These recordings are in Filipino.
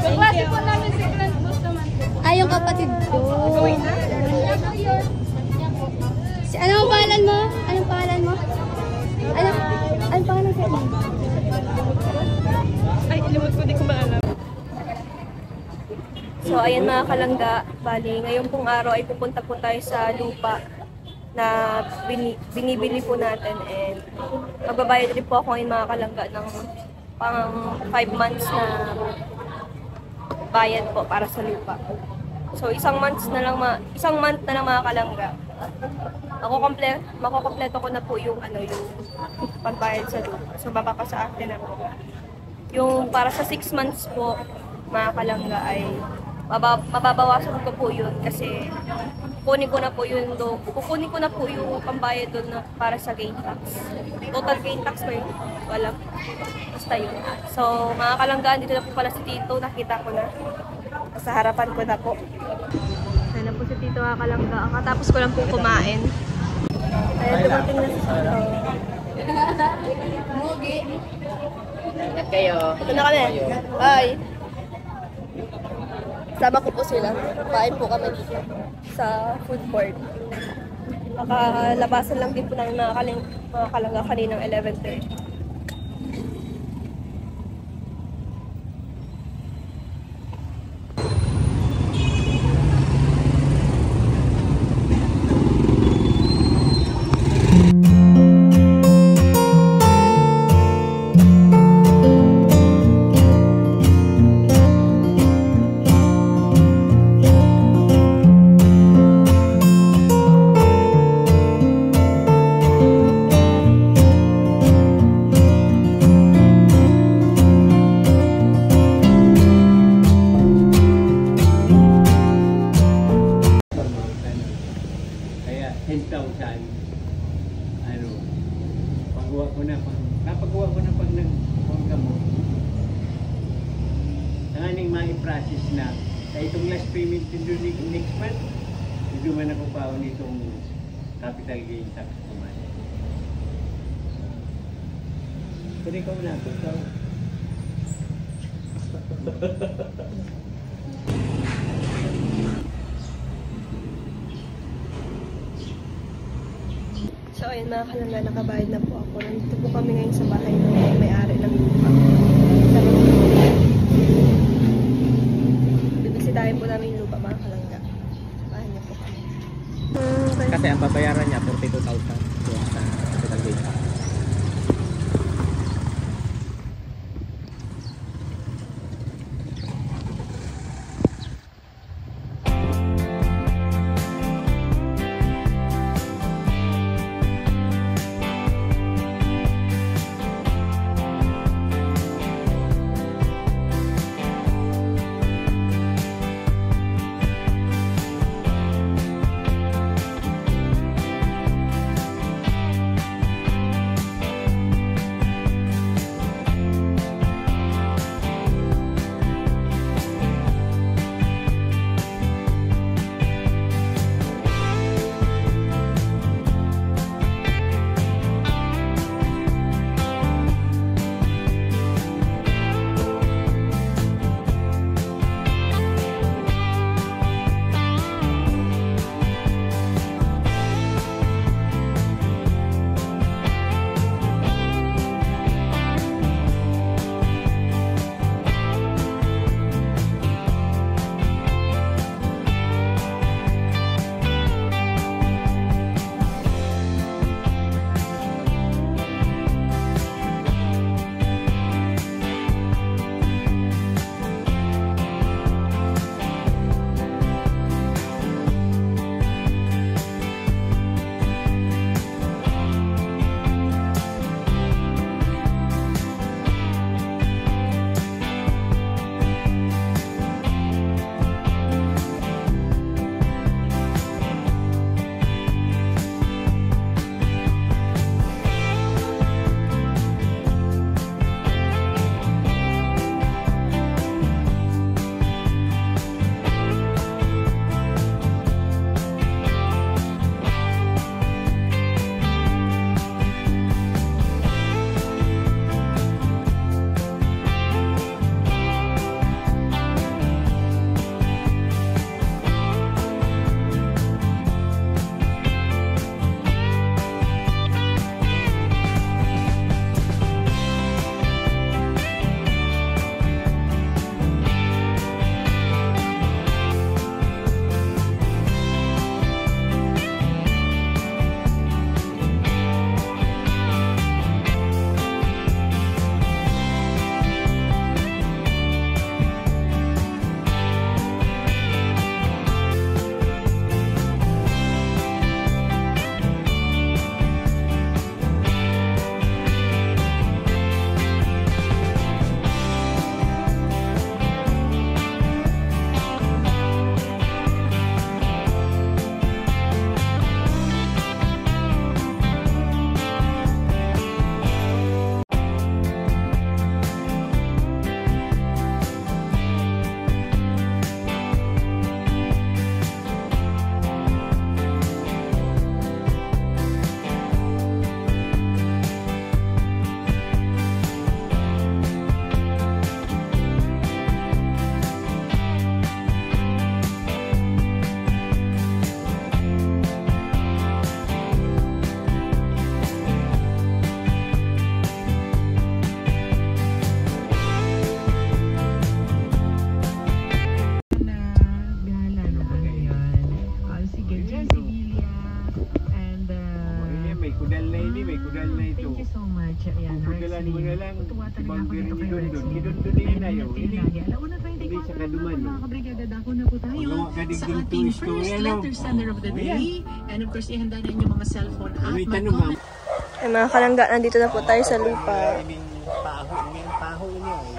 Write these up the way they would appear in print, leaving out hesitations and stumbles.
Kaklase po namin si Grant Boss naman. Ay, yung kapatid ko. Si, anong pangalan mo? Anong pangalan mo? Anong pangalan ka? Ay, ilimot ko, di ko maalam. So, ayan mga kalangga, bali, ngayong pong araw ay pupunta po tayo sa lupa na binibili po natin and magbabayad rin po ako ngayon mga kalangga ng pang 5 months na bayad po para sa lupa. So, isang month na lang mga kalangga. Makukompleto ko na po yung yung pagbayad sa lupa. So, baka sa akin na po. Yung para sa 6 months po, mga kalangga ay mababawasan ko po yun kasi kukunin ko na po yung pambayad doon na para sa gain tax. Total gain tax ba yun? Wala. Basta yun. So, mga kalanggaan, dito na po pala si Tito. Nakita ko na. Sa harapan ko na po. Ayan na po si Tito mga kalanggaan. Katapos ko lang po kumain. Ayan, dumating na si Tito. At kayo. Ito na kami. Bye! Sama ko po sila. Kain po kami dito sa food court. Makalabasan lang din po ng mga kalangga kaninang 11:30. Napagawa ko na pag nagpangga mo. Nanganing ma-i-process na. Kaya itong last payment din next month, hindi man ako paon itong capital gain tax naman. Pero ikaw na ito. So ayun mga kalangga, nakabayad na po ako. Nandito po kami ngayon sa bahay ng may-ari ng lupa. Bibisitahin po namin yung lupa mga kalangga. Bahay niya po kami. Kasi ang babayaran niya 42,000 yung sa capital gain tax. may kudal na ito. Thank you so much. Ayan, Kung kudalan mo na lang, Tuwatan ibang ako biri dito ni kay Dondon. Rexy. Kidondon na yun ayaw. Alauna Hindi 24 siya kaduman, na no? mga kabrigada, dako na po tayo Magawa ka din sa dito, ating isto, first ano? letter sender of the day. And of course, ihanda na inyong mga cellphone app. May tanong, ma'am. Ay, mga kalangga, nandito na po tayo sa lupa. Yung paho niya eh.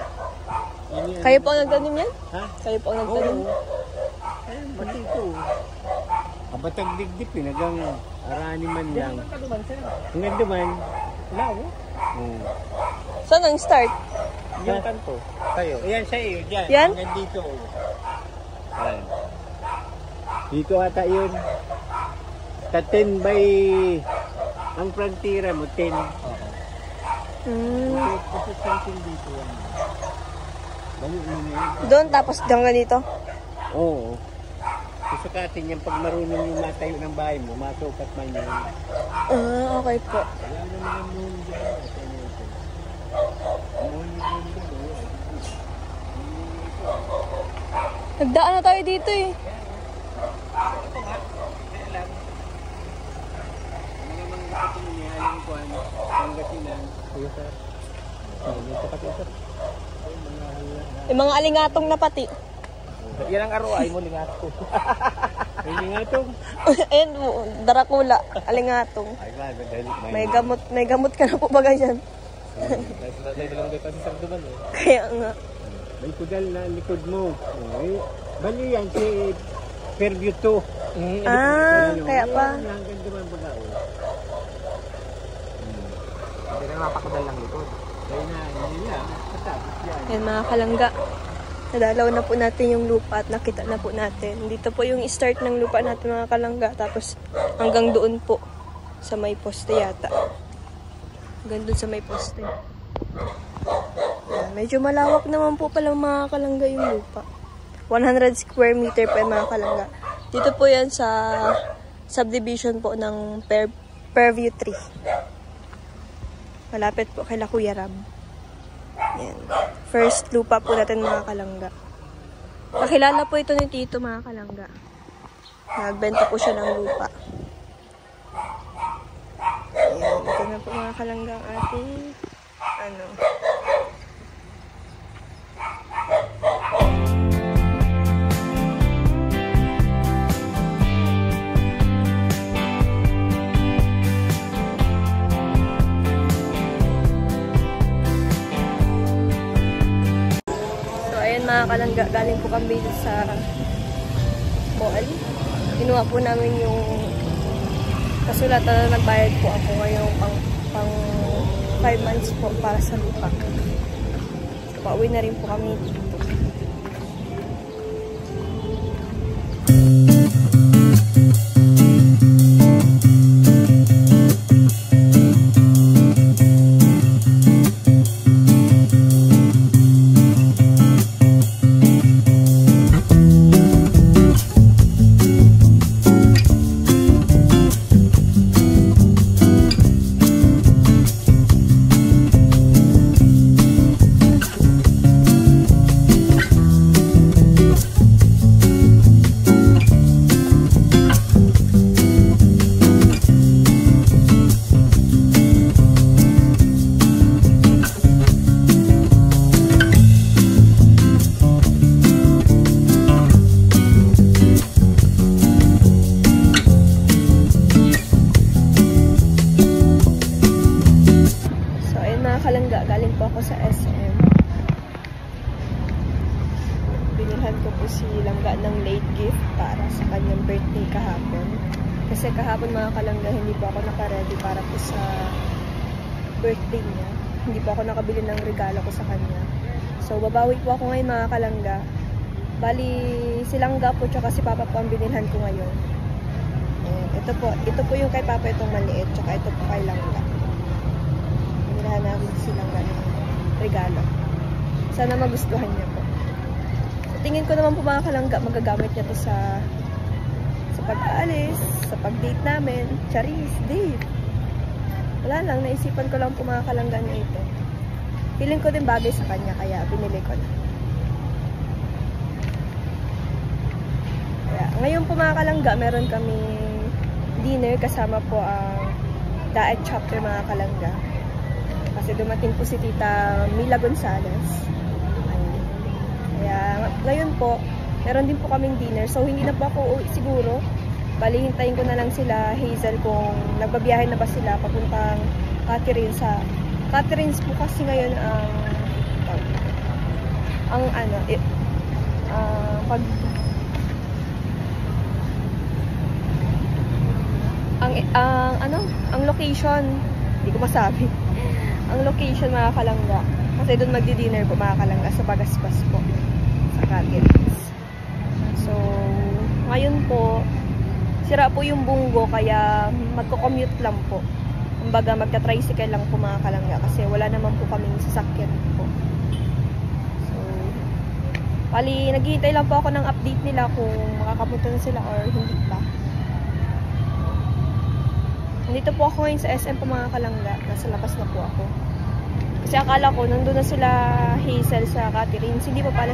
Kayo po ang nagtanim yan? Ha? Kayo po ang nagtanim? Oo. Ayun, pati ito. Kabatag digdip eh, nagang arani man lang. Hanggang duman, wala oh. Saan ang start? Yung kanto. Tayo. Ayan sa iyo, dyan. Yan? Hanggang dito. Ayan. Dito ata yun. 10 by... Ang frontira mo, 10. Kasi something dito yan. Balik mo na yun. Doon, tapos hanggang dito? Oo. Susukatin yan pag marunong yung matayo ng bahay mo, masukat man yun. Ah, okay po. Wala na mga moon dyan. Moon dyan. Nagdaan na tayo dito eh. Yung mga alingatong na pati. Yan ang aruay mo, lingato. Hindi nga ito. Ayan po, darakula, alingatong. Ay ba, May gamot ka na po ba ganyan? Dalang dito sa sarduman eh. Kaya nga. May kudal na likod mo. Ay, bali yan si Fairview 2. Kaya pa. Hanggang duman baga. Hindi na mapakudal lang likod. Kaya na, yun lang. Katapos yan. Yan mga kalangga. Nadalaw na po natin yung lupa at nakita na po natin. Dito po yung start ng lupa natin mga kalangga. Tapos hanggang doon po sa may poste yata. Hanggang doon sa may poste. Yan, medyo malawak naman po palang mga kalangga yung lupa. 100 square meter pa yung mga kalangga. Dito po yan sa subdivision po ng Fairview 3. Malapit po kay Kuya Rab. Yan. First lupa po natin mga kalangga. Kakilala po ito ni Tito mga kalangga. Nagbenta po siya ng lupa. Ayan. Ito na po mga kalangga ang ating mga kalangga, galing po kami sa mall. Kinuha po namin yung kasulatan na nagbayad po ako ngayong pang 5 months po para sa lupa. So, pauwi na rin po kami dito. Galing po ako sa SM. Binilhan ko po si Langga ng late gift para sa kanyang birthday kahapon. Kasi kahapon mga kalangga, hindi po ako naka-ready para po sa birthday niya. Hindi po ako nakabili ng regalo ko sa kanya. So, babawi po ako ngayon mga kalangga. Bali, si Langga po tsaka si Papa po ang binilhan ko ngayon. Ayan, ito po yung kay Papa itong maliit, tsaka ito po kay Langga. Binilhan namin silang regalo. Sana magustuhan niya po. So, tingin ko naman po mga kalangga, magagamit niya to sa pag-aalis, sa pag-date namin. Charis, date. Wala lang, naisipan ko lang po mga kalangga niya ito. Feeling ko din bagay sa kanya, kaya binili ko na. Kaya, ngayon po mga kalangga, meron kami dinner kasama po ang Daet chapter mga kalangga. Kasi dumating po si Tita Mila Gonzalez. Ayun. Kaya ngayon po, meron din po kaming dinner. So hindi na po ako uwi siguro. Bali, hintayin ko na lang sila, Hazel, kung nagbabiyahe na ba sila papuntang Catherine sa... Catherine's po kasi ngayon ang location, hindi ko masabi. Ang location mga kalangga. Kasi doon magdi-dinner po mga kalangga sa Bagaspas po. Sa Catherine's. So, ngayon po, sira po yung bunggo kaya magko-commute lang po. Kumbaga magta-tricycle lang po mga kalangga kasi wala naman po kaming sasakyan po. So, pali naghihintay lang po ako ng update nila kung makakapunta na sila or hindi pa. Nandito po ako ngayon sa SM po mga kalangga. Nasa labas na po ako. Kasi akala ko nandun na sila Hazel sa Catherine's. Hindi pa pala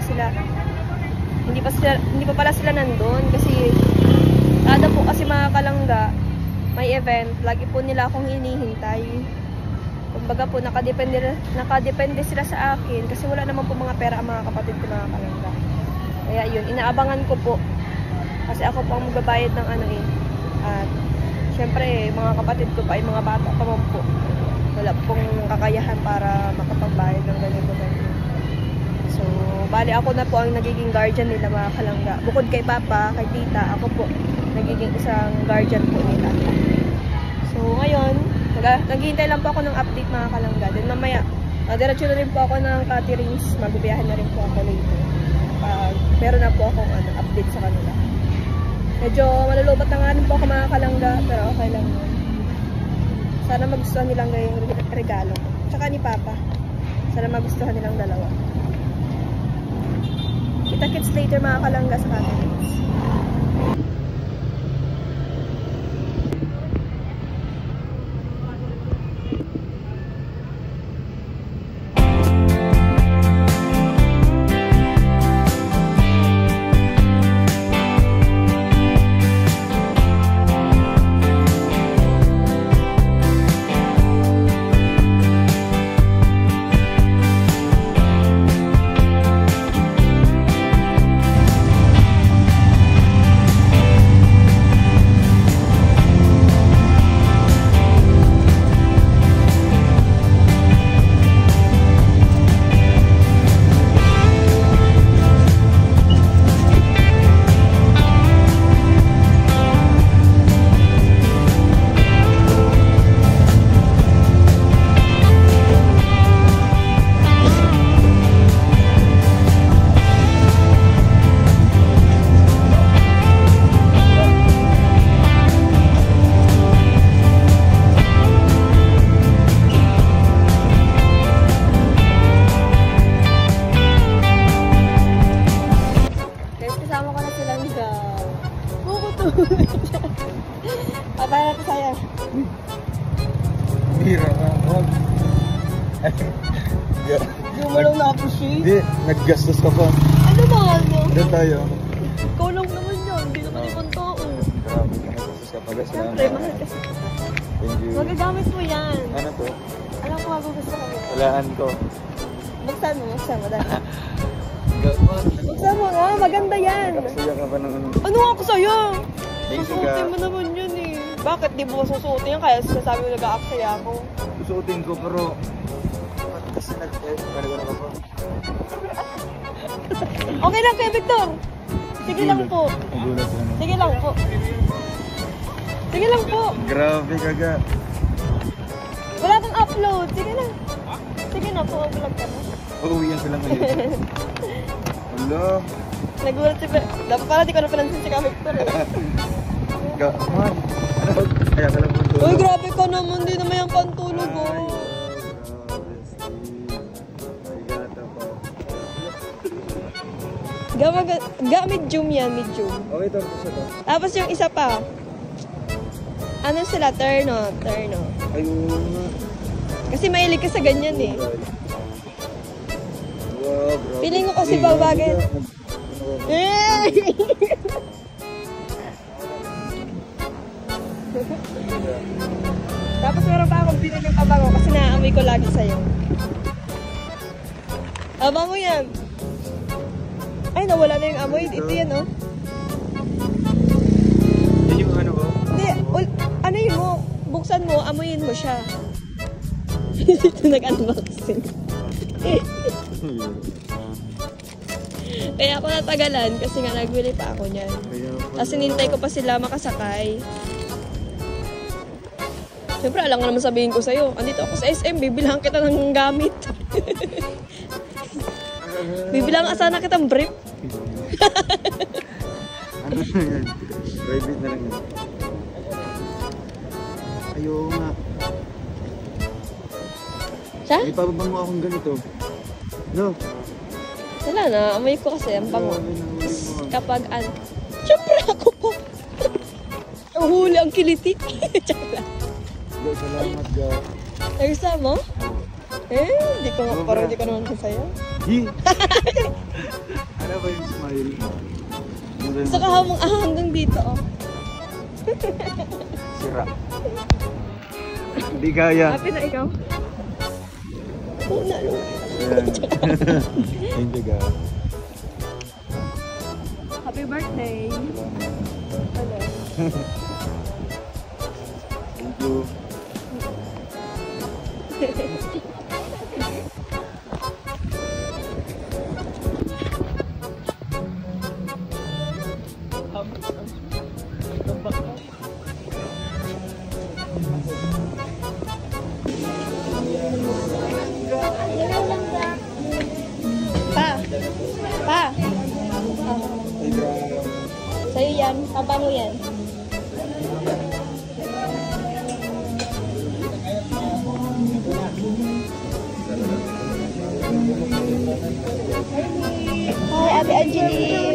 sila nandun kasi kada po kasi mga kalangga may event, lagi po nila akong hinihintay. Kumbaga po nakadepende sila sa akin kasi wala naman po mga pera ang mga kapatid ko mga kalangga. Kaya yun, inaabangan ko po kasi ako po ang magbabayad ng at syempre mga kapatid ko pa ay mga bata pa man po. Wala pong kakayahan para makapagbayad ng ganito. So, bali ako na po ang nagiging guardian nila mga kalangga. Bukod kay Papa, kay Tita, ako po nagiging isang guardian po nila. So, ngayon, naghihintay lang po ako ng update mga kalangga. Then mamaya, diretso na rin po ako ng Catherine's. Magbibiyahe na rin po ako later. Meron na po akong update sa kanila. Medyo malulubat na nga rin po ako mga kalangga, pero okay lang yun. Sana magustuhan nilang yung regalo ko. Tsaka ni Papa. Sana magustuhan nilang dalawa. Kita-kits later mga kalangga sa Catherine's. Para natin sayang. Hira ka. Hindi mo lang na-appreciate. Hindi, naggastos ka pa. Ano ba ano? Doon tayo. Ikaw lang naman yun. Hindi naman ibang tao. Grabe, naggastos ka pa. Salamat. Siyempre, mahal kasi. Thank you. Magagamit mo yan. Ano to? Alam ko magugusto ka mo. Walaan ko. Buksan mo dahil. Buksan mo nga, maganda yan. Nakasuya ka ba ng ano? Ano ako sa'yo? Thank you, Susuotin ka. mo naman yun eh. Bakit di mo susuotin yan? Kaya sinasabi mo nag-aaksaya ako. Susuotin ko pero... Kasi nag-paliwan ako po. Okay lang kay Victor. Sige lang po. Nagulat ka na. Sige lang po. Sige lang po. Grabe kaga. Wala kang upload. Sige na. Sige na po. Vlog ka na. Uuwihan ko lang ngayon. Hello. Nagulat si Victor. Dapat pala di ko na pinansin si ka Victor eh. Man. Ano ba? Kaya ka lang pantulog. Uy, grabe ka naman. Di naman yung pantulog oh. Medium yan, medium. Okay, ito po siya to. Tapos yung isa pa. Ano sila? Terno. Ayun. Kasi mahilig ka sa ganyan eh. Wow, grabe. Feeling ko kasi babagay. Eh! Tapos meron pa akong biniling pabango kasi naaamoy ko lagi sa'yo. Aba mo yan. Ay, nawala na yung amoy. Ito yan, oh. Yan yung ano ko? Hindi, ano yun mo? Buksan mo, amoyin mo siya. Ito nag-unboxing. Kaya ako natagalan kasi nga nagbili pa ako niyan. Kasi nintay ko pa sila makasakay. Siyempre, alam nga naman sabihin ko sa'yo. Andito ako sa SM, bibilang kita ng gamit. Bibilang sana kitang brief. Ano na yan? Private na lang yan. Ayaw nga. Siya? May pababa mo akong ganito. No. Wala na, amoy ko kasi ang bango. Kapag siyempre ako pa. Huli ang kiliti. Tsaka lang. Salamat ka. Nagsa mo? Hindi ko nga, parang hindi ko naman masaya. Hi! Ano ba yung smile? Gusto ka hanggang dito, oh. Sira. Hindi kaya. Happy na ikaw? Oo na, no. Thank you, God. Happy birthday. Thank you. Pa. Sa'yo yan. Papa mo yan. Hi, Ate Angeline.